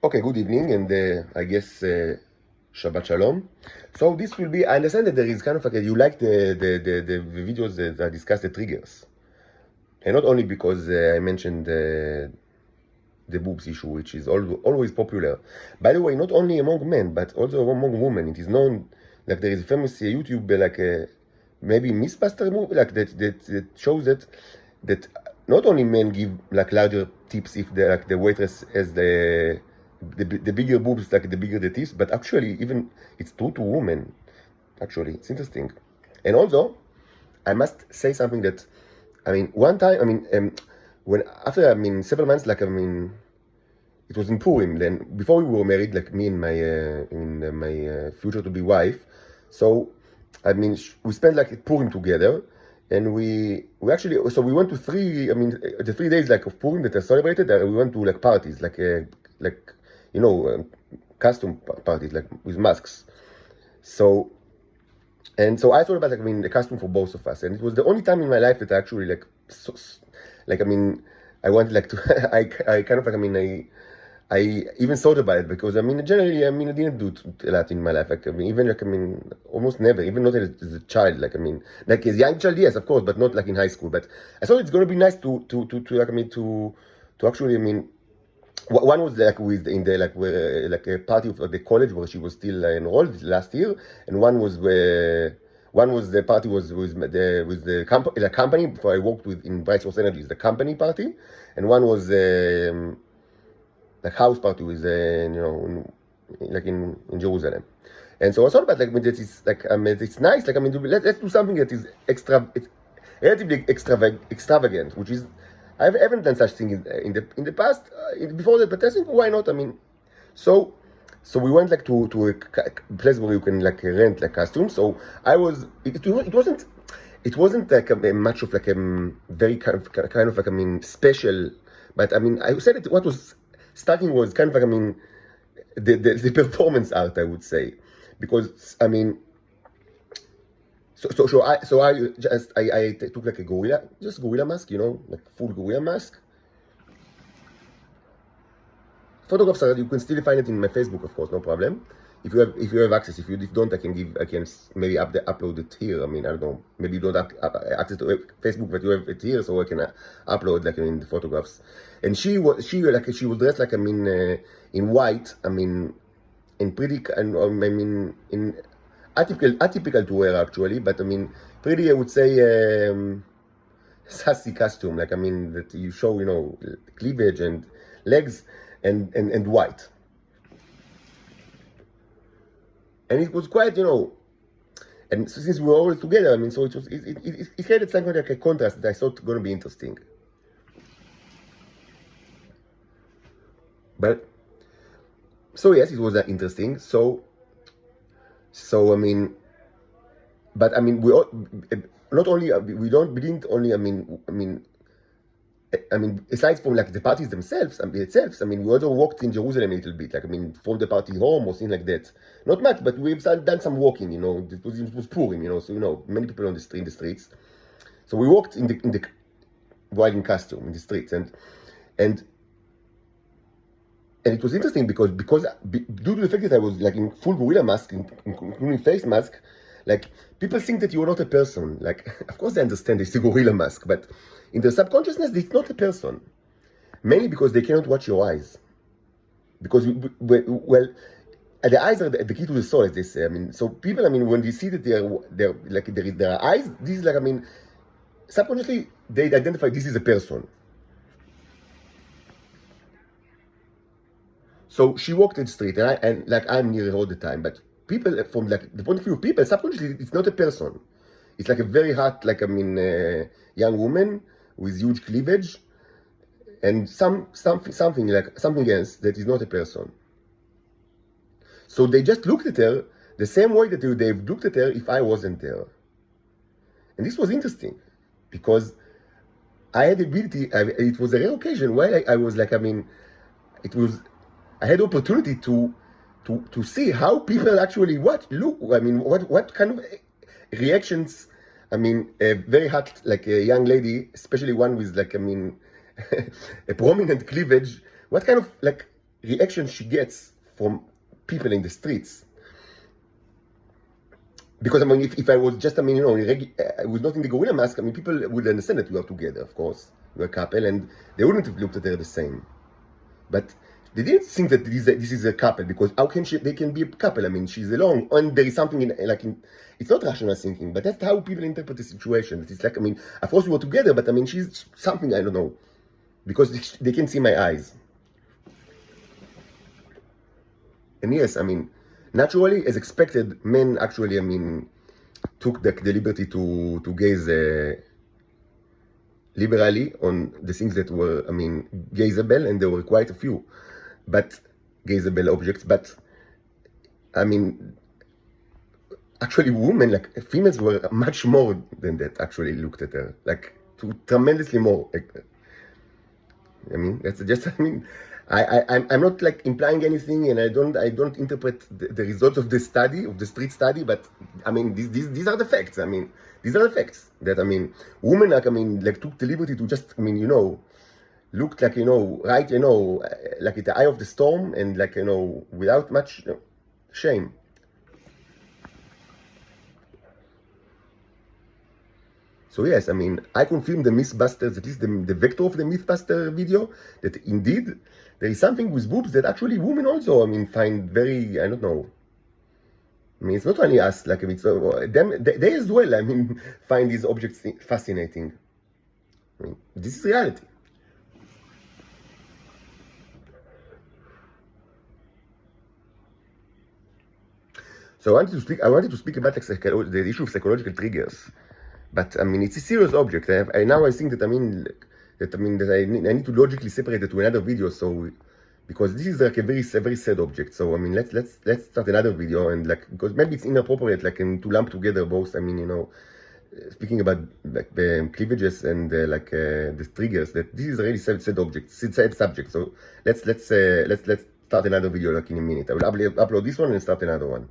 Okay, good evening, and I guess Shabbat Shalom. So this will be, I understand that there is kind of like you like the videos that discuss the triggers. And not only because I mentioned the boobs issue, which is always popular. By the way, not only among men, but also among women. It is known, like there is a famous YouTube, maybe Mythbusters movie, like that shows that not only men give like larger tips if the waitress has the bigger boobs, like the bigger the tits, but actually even it's true to women. Actually, it's interesting. And also, I must say something that, one time, when after, several months, it was in Purim. Then before we were married, like me and my future to be wife. So, we spent like Purim together, and we actually, so we went to the 3 days like of Purim that I celebrated. We went to like parties, costume parties, like with masks. So I thought about the costume for both of us, and it was the only time in my life that I actually I wanted to I kind of I even thought about it because generally I didn't do a lot in my life, almost never, even not as a child, like as a young child, yes, of course, but not like in high school. But I thought it's gonna be nice to actually one was like in the like a party of the college where she was still enrolled last year, and one was the party was with the company before I worked with in Bright Source Energies, the company party, and one was like house party with in Jerusalem. And so I thought about it's nice, let's do something that is relatively extravagant, which is I haven't done such thing in the past before that, but I think why not? So we went to a place where you can rent costumes. So it wasn't like much of very kind of special, but I said it. What was starting was kind of the performance art, I would say, because So I took like a gorilla mask, like full gorilla mask. Photographs you can still find it in my Facebook, of course, no problem. If you have access, if you don't, I can maybe upload it here. I don't know, maybe you don't have access to Facebook, but you have it here, so I can upload the photographs. And she was dressed in white. In pretty in atypical to wear actually, but pretty, I would say, sassy costume, that you show, cleavage and legs and white. And it was quite, and so since we were all together, so it created something like a contrast that I thought going to be interesting. But, so yes, it was interesting. But we all, not only we didn't only aside from the parties themselves, we also walked in Jerusalem a little bit, from the party home or things like that. Not much, but we've done some walking. It was Purim, so many people in the streets. So we walked in the bride in costume in the streets, and it was interesting because due to the fact that I was in full gorilla mask, including face mask, people think that you are not a person. Of course they understand it's a gorilla mask, but in their subconsciousness it's not a person. Mainly because they cannot watch your eyes. Because the eyes are the key to the soul, as they say. So people, when they see that there are eyes, this is subconsciously they identify this is a person. So she walked in the street, and I'm near her all the time. But people, from the point of view of people, subconsciously, it's not a person. It's a very hot, young woman with huge cleavage, and something else that is not a person. So they just looked at her the same way that they've looked at her if I wasn't there. And this was interesting because I had the ability. It was a rare occasion where I was I had the opportunity to see how people actually what kind of reactions. A very hot, a young lady, especially one with a prominent cleavage. What kind of reaction she gets from people in the streets. Because I mean, if I was just, I mean, you know, I was not in the gorilla mask, I mean, people would understand that we are together, of course, we're a couple, and they wouldn't have looked at her the same. But they didn't think that this is a couple, because how can they can be a couple? I mean, she's alone, and there is something it's not rational thinking, but that's how people interpret the situation. It's like, I mean, of course we were together, but I mean, she's something, I don't know, because they can see my eyes. And yes, I mean, naturally, as expected, men actually, I mean, took the liberty to gaze liberally on the things that were, I mean, gazeable, and there were quite a few, but gazeable objects. But I mean, actually, women, like females, were much more than that. Actually, looked at her like tremendously more. I mean, that's just, I mean, I'm not like implying anything, and I don't interpret the results of the study, of the street study, but I mean, these are the facts. I mean, these are the facts that, I mean, women, like, I mean, like, took the liberty to just, I mean, you know, looked like, you know, right, you know, like at the eye of the storm, and like, you know, without much shame. So yes, I mean, I confirm the Mythbusters, at least the vector of the Mythbuster video, that indeed there is something with boobs that actually women also, I mean, find very, I don't know. I mean, it's not only us, like, it's they as well, I mean, find these objects fascinating. I mean, this is reality. So I wanted to speak about like, the issue of psychological triggers. But I mean, it's a serious object. Now I think that I need to logically separate it to another video. So because this is like a very sad object. So I mean, let's start another video, and like, because maybe it's inappropriate, like, to lump together both. I mean, you know, speaking about like the cleavages and the triggers. That this is a really sad object, sad subject. So let's start another video like in a minute. I will upload this one and start another one.